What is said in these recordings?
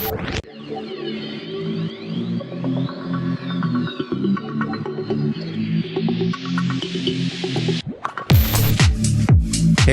Hey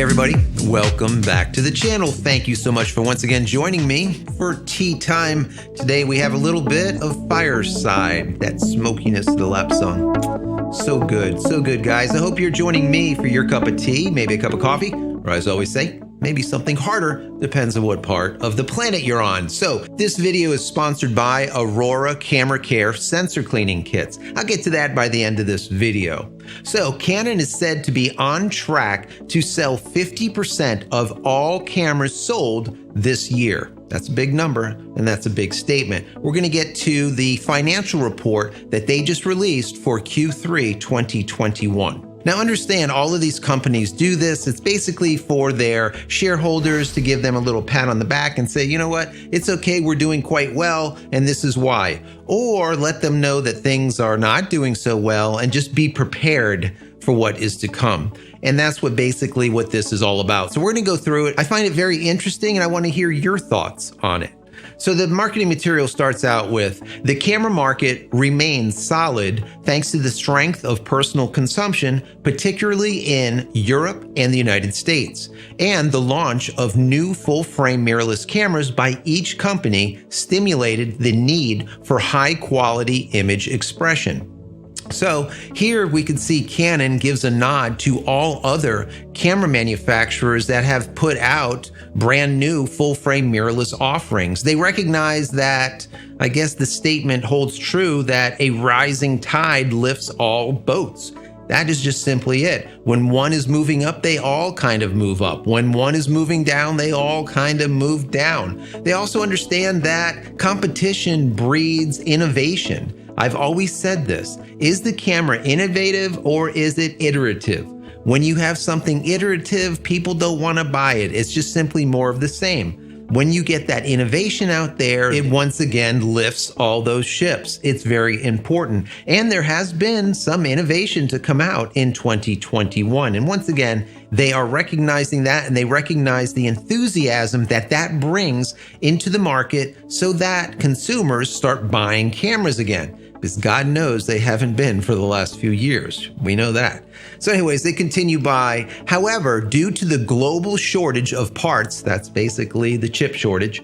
everybody, welcome back to the channel. Thank you so much for once again joining me for tea time. Today we have a little bit of Fireside, that smokiness of the lap song. So good guys. I hope you're joining me for your cup of tea, maybe a cup of coffee, or as I always say, maybe something harder, depends on what part of the planet you're on. So this video is sponsored by Aurora Camera Care Sensor Cleaning Kits. I'll get to that by the end of this video. So Canon is said to be on track to sell 50% of all cameras sold this year. That's a big number, and that's a big statement. We're going to get to the financial report that they just released for Q3 2021. Now understand, all of these companies do this. It's basically for their shareholders to give them a little pat on the back and say, you know what, it's okay, we're doing quite well, and this is why. Or let them know that things are not doing so well and just be prepared for what is to come. And that's what this is all about. So we're going to go through it. I find it very interesting, and I want to hear your thoughts on it. So the marketing material starts out with, the camera market remains solid thanks to the strength of personal consumption, particularly in Europe and the United States, and the launch of new full-frame mirrorless cameras by each company stimulated the need for high-quality image expression. So here we can see Canon gives a nod to all other camera manufacturers that have put out brand new full-frame mirrorless offerings. They recognize that, I guess the statement holds true, that a rising tide lifts all boats. That is just simply it. When one is moving up, they all kind of move up. When one is moving down, they all kind of move down. They also understand that competition breeds innovation. I've always said this. Is the camera innovative or is it iterative? When you have something iterative, people don't want to buy it. It's just simply more of the same. When you get that innovation out there, it once again lifts all those ships. It's very important. And there has been some innovation to come out in 2021. And once again, they are recognizing that, and they recognize the enthusiasm that that brings into the market so that consumers start buying cameras again. Because God knows they haven't been for the last few years. We know that. So anyways, they continue by, however, due to the global shortage of parts, that's basically the chip shortage,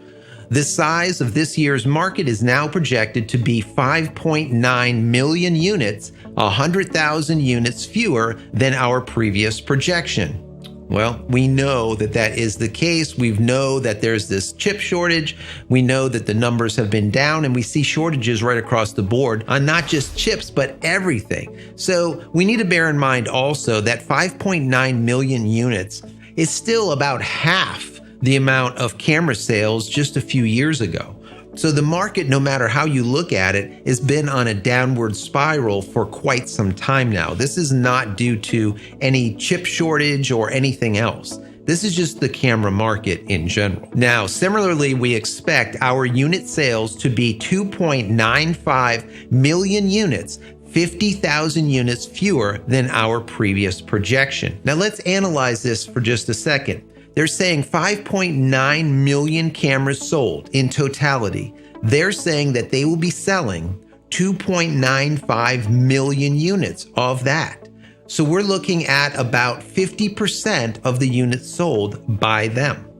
the size of this year's market is now projected to be 5.9 million units, 100,000 units fewer than our previous projection. Well, we know that that is the case. We know that there's this chip shortage. We know that the numbers have been down, and we see shortages right across the board on not just chips, but everything. So we need to bear in mind also that 5.9 million units is still about half the amount of camera sales just a few years ago. So the market, no matter how you look at it, has been on a downward spiral for quite some time now. This is not due to any chip shortage or anything else. This is just the camera market in general. Now, similarly, we expect our unit sales to be 2.95 million units, 50,000 units fewer than our previous projection. Now let's analyze this for just a second. They're saying 5.9 million cameras sold in totality. They're saying that they will be selling 2.95 million units of that. So we're looking at about 50% of the units sold by them.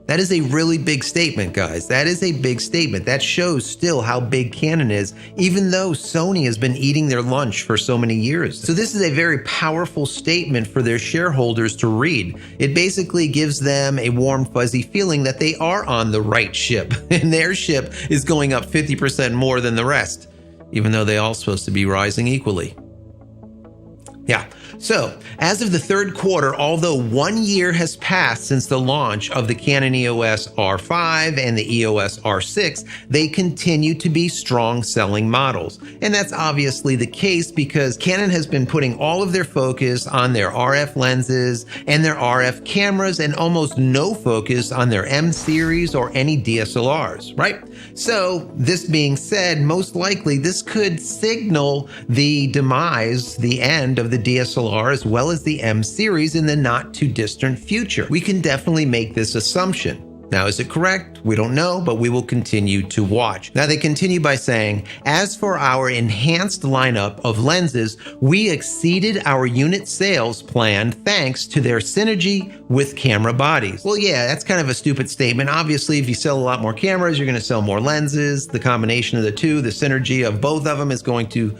That is a really big statement, guys. That is a big statement. That shows still how big Canon is, even though Sony has been eating their lunch for so many years. So this is a very powerful statement for their shareholders to read. It basically gives them a warm, fuzzy feeling that they are on the right ship, and their ship is going up 50% more than the rest, even though they're all supposed to be rising equally. Yeah. So, as of the third quarter, although 1 year has passed since the launch of the Canon EOS R5 and the EOS R6, they continue to be strong selling models. And that's obviously the case because Canon has been putting all of their focus on their RF lenses and their RF cameras and almost no focus on their M series or any DSLRs, right? So, this being said, most likely this could signal the demise, the end of the DSLR as well as the M series in the not too distant future. We can definitely make this assumption. Now, is it correct? We don't know, but we will continue to watch. Now, they continue by saying, as for our enhanced lineup of lenses, we exceeded our unit sales plan thanks to their synergy with camera bodies. Well, yeah, that's kind of a stupid statement. Obviously, if you sell a lot more cameras, you're going to sell more lenses. The combination of the two, the synergy of both of them is going to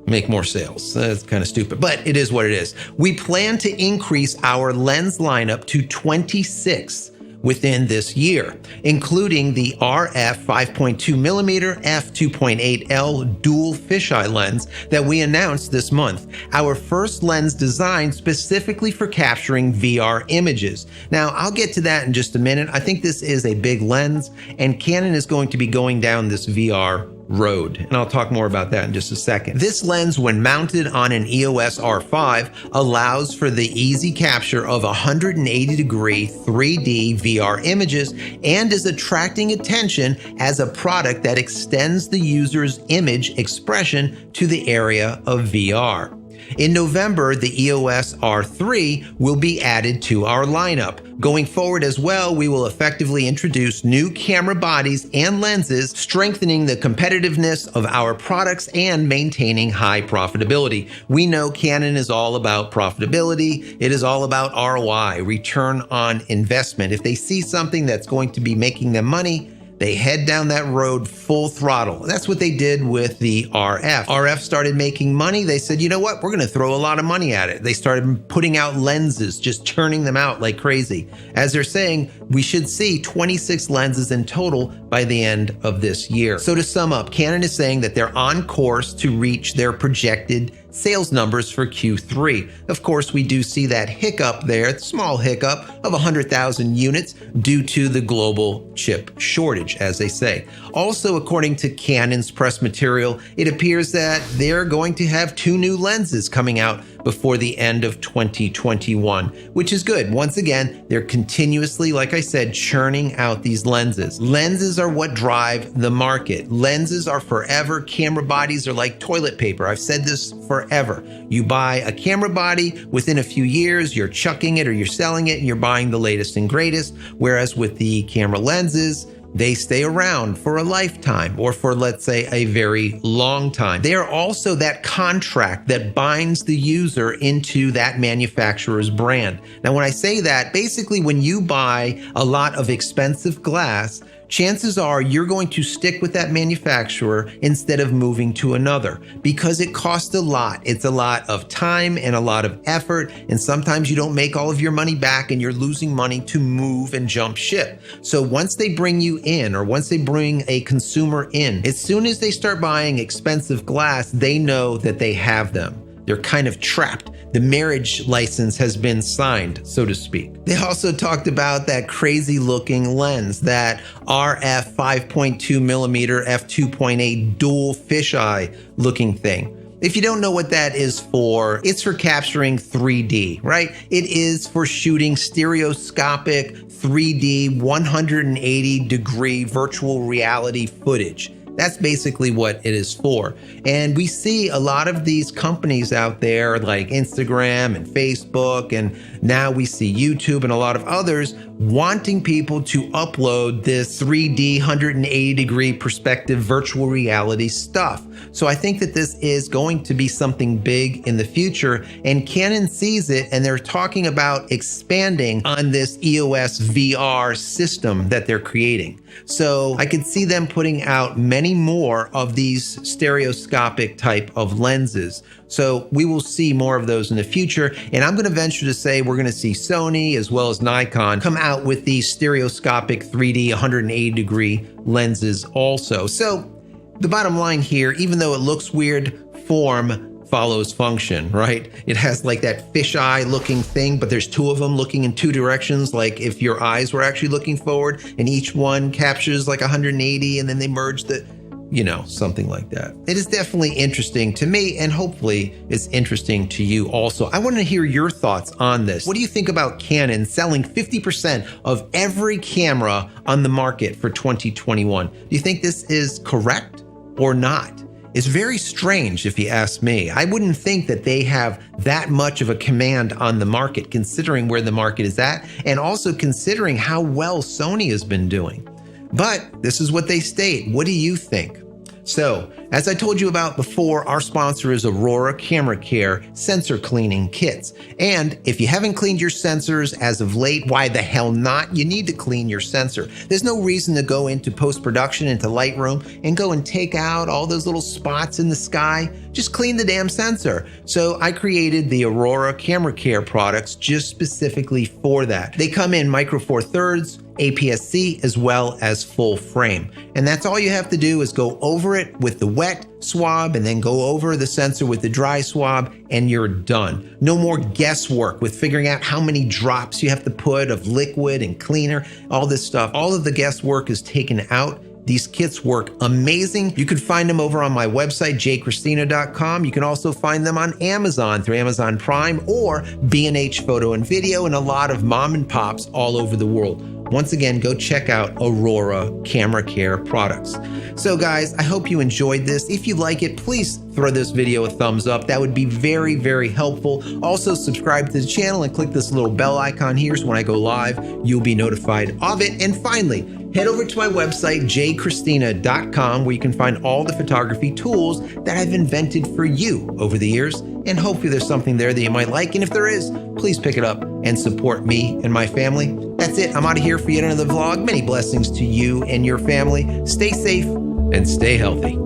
make more sales. That's kind of stupid, but it is what it is. We plan to increase our lens lineup to 26 within this year, including the RF 5.2mm f2.8L dual fisheye lens that we announced this month, our first lens designed specifically for capturing VR images. Now, I'll get to that in just a minute. I think this is a big lens, and Canon is going to be going down this VR road, and I'll talk more about that in just a second. This lens, when mounted on an EOS R5, allows for the easy capture of 180-degree 3D VR images and is attracting attention as a product that extends the user's image expression to the area of VR. In November, the EOS R3 will be added to our lineup. Going forward as well, we will effectively introduce new camera bodies and lenses, strengthening the competitiveness of our products and maintaining high profitability. We know Canon is all about profitability. It is all about ROI, return on investment. If they see something that's going to be making them money, they head down that road full throttle. That's what they did with the RF. RF started making money. They said, you know what? We're going to throw a lot of money at it. They started putting out lenses, just churning them out like crazy. As they're saying, we should see 26 lenses in total by the end of this year. So to sum up, Canon is saying that they're on course to reach their projected sales numbers for Q3. Of course, we do see that hiccup there, small hiccup of 100,000 units due to the global chip shortage, as they say. Also, according to Canon's press material, it appears that they're going to have 2 new lenses coming out before the end of 2021, which is good. Once again, they're continuously, like I said, churning out these lenses. Lenses are what drive the market. Lenses are forever. Camera bodies are like toilet paper. I've said this forever. You buy a camera body, within a few years, you're chucking it or you're selling it and you're buying the latest and greatest. Whereas with the camera lenses, they stay around for a lifetime or for, let's say, a very long time. They are also that contract that binds the user into that manufacturer's brand. Now, when I say that, basically when you buy a lot of expensive glass, chances are you're going to stick with that manufacturer instead of moving to another because it costs a lot. It's a lot of time and a lot of effort, and sometimes you don't make all of your money back and you're losing money to move and jump ship. So once they bring you in, or once they bring a consumer in, as soon as they start buying expensive glass, they know that they have them. They're kind of trapped. The marriage license has been signed, so to speak. They also talked about that crazy looking lens, that RF 5.2mm f2.8 dual fisheye looking thing. If you don't know what that is for, it's for capturing 3D, right? It is for shooting stereoscopic 3D 180-degree virtual reality footage. That's basically what it is for. And we see a lot of these companies out there like Instagram and Facebook, and now we see YouTube and a lot of others wanting people to upload this 3D 180-degree perspective virtual reality stuff. So I think that this is going to be something big in the future, and Canon sees it, and they're talking about expanding on this EOS VR system that they're creating. So I could see them putting out many more of these stereoscopic type of lenses. So we will see more of those in the future. And I'm going to venture to say we're going to see Sony as well as Nikon come out with these stereoscopic 3D 180-degree lenses also. So the bottom line here, even though it looks weird, form follows function, right? It has like that fisheye looking thing, but there's 2 of them looking in 2 directions. Like if your eyes were actually looking forward and each one captures like 180 and then they merge the, something like that. It is definitely interesting to me, and hopefully it's interesting to you also. I want to hear your thoughts on this. What do you think about Canon selling 50% of every camera on the market for 2021? Do you think this is correct or not? is very strange if you ask me. I wouldn't think that they have that much of a command on the market, considering where the market is at, and also considering how well Sony has been doing. But this is what they state. What do you think? So, as I told you about before, our sponsor is Aurora Camera Care Sensor Cleaning Kits. And if you haven't cleaned your sensors as of late, why the hell not? You need to clean your sensor. There's no reason to go into post-production, into Lightroom, and go and take out all those little spots in the sky. Just clean the damn sensor. So I created the Aurora Camera Care products just specifically for that. They come in micro four thirds, APS-C, as well as full frame. And that's all you have to do is go over it with the wet swab and then go over the sensor with the dry swab and you're done. No more guesswork with figuring out how many drops you have to put of liquid and cleaner, all this stuff. All of the guesswork is taken out. These kits work amazing. You can find them over on my website, JCristina.com. You can also find them on Amazon through Amazon Prime or B&H Photo and Video and a lot of mom and pops all over the world. Once again, go check out Aurora Camera Care products. So guys, I hope you enjoyed this. If you like it, please throw this video a thumbs up. That would be very, very helpful. Also, subscribe to the channel and click this little bell icon here so when I go live, you'll be notified of it. And finally, head over to my website, JCristina.com, where you can find all the photography tools that I've invented for you over the years. And hopefully there's something there that you might like. And if there is, please pick it up and support me and my family. That's it. I'm out of here for yet another vlog. Many blessings to you and your family. Stay safe and stay healthy.